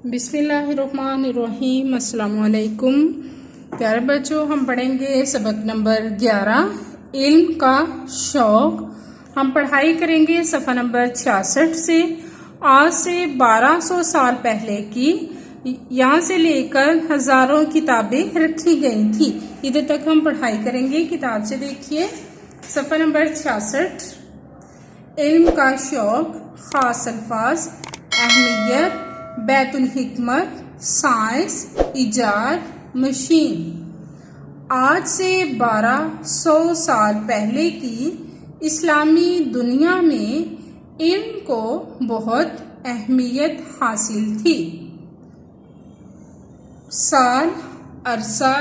बिस्मिल्लाहिर्रहमानिर्रहीम। अस्सलाम वालेकुम प्यारे बच्चों, हम पढ़ेंगे सबक नंबर 11 इल्म का शौक। हम पढ़ाई करेंगे सफ़ा नंबर 66 से। आज से 1200 साल पहले की यहाँ से लेकर हजारों किताबें रखी गई थी। इधर तक हम पढ़ाई करेंगे। किताब से देखिए सफ़ा नंबर 66, इल्म का शौक, खास अल्फाज, अहमियत, बैतुल हिकमत, साइंस, इजाद, मशीन। आज से 1200 साल पहले की इस्लामी दुनिया में इल्म को बहुत अहमियत हासिल थी। साल, अरसा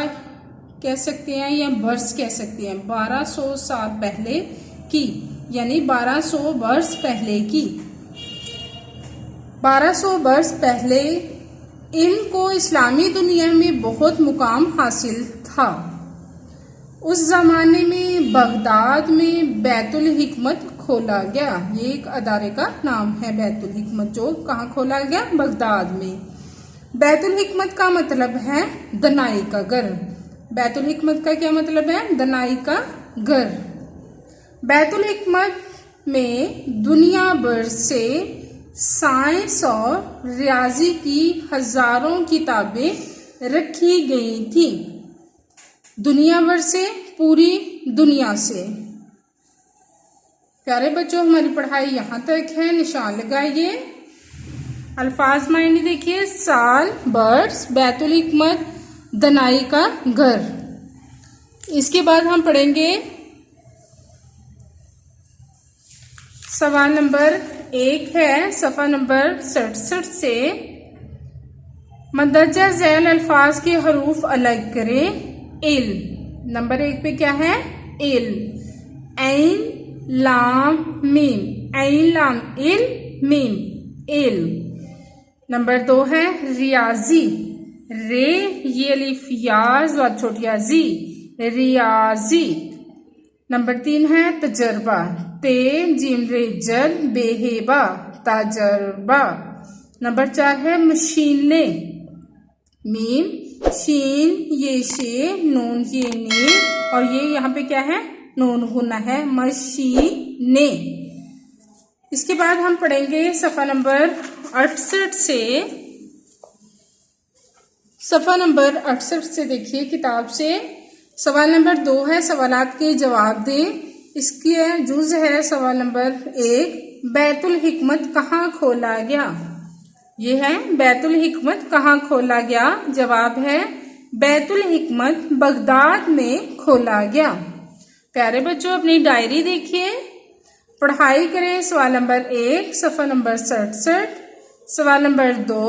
कह सकते हैं या वर्ष कह सकते हैं। 1200 साल पहले की यानी 1200 वर्ष पहले की। 1200 वर्ष पहले इल्म को इस्लामी दुनिया में बहुत मुकाम हासिल था। उस जमाने में बगदाद में बैतुल हिकमत खोला गया। ये एक अदारे का नाम है बैतुल हिकमत, जो कहाँ खोला गया? बगदाद में। बैतुल हिकमत का मतलब है दनाई का घर। बैतुल हिकमत का क्या मतलब है? दनाई का घर। बैतुल हिकमत में दुनिया भर से साइंस और रियाजी की हजारों किताबें रखी गई थी। दुनिया भर से, पूरी दुनिया से। प्यारे बच्चों, हमारी पढ़ाई यहाँ तक है। निशान लगाइए। अल्फाज मायने देखिए, साल, वर्ष, बैतुल हिकमत, दनाई का घर। इसके बाद हम पढ़ेंगे सवाल नंबर 1 है सफ़ा नंबर 67 से। मदरजा झैल अल्फाज के हरूफ अलग करें। इल्म नंबर 1 पे क्या है? इल्म। ऐन लाम मीम, ऐन लाम इल्म मीम इल्म। नंबर 2 है रियाजी, रे ये अलिफ याज व छोटिया जी, रियाजी। नंबर 3 है तजर्बा, ते जीम रे जर बेहेबा, तजर्बा। नंबर 4 है मशीने, मीम शीन ये शे, नून ये ने, और ये यहाँ पे क्या है? नून गुना है, मशीने। इसके बाद हम पढ़ेंगे सफ़ा नंबर 68 से। सफ़ा नंबर 68 से देखिए किताब से। सवाल नंबर 2 है सवालात के जवाब दें। इसके जुज है सवाल नंबर 1, बैतुल हिकमत कहाँ खोला गया? ये है बैतुल हिकमत कहाँ खोला गया? जवाब है बैतुल हिकमत बगदाद में खोला गया। प्यारे बच्चों, अपनी डायरी देखिए, पढ़ाई करें। सवाल नंबर 1 सफ़ा नंबर 67। सवाल नंबर 2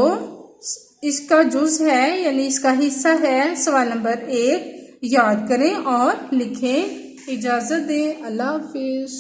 इसका जुज है यानी इसका हिस्सा है। सवाल नंबर 1 याद करें और लिखें। इजाजत दें। अल्लाह हाफिज।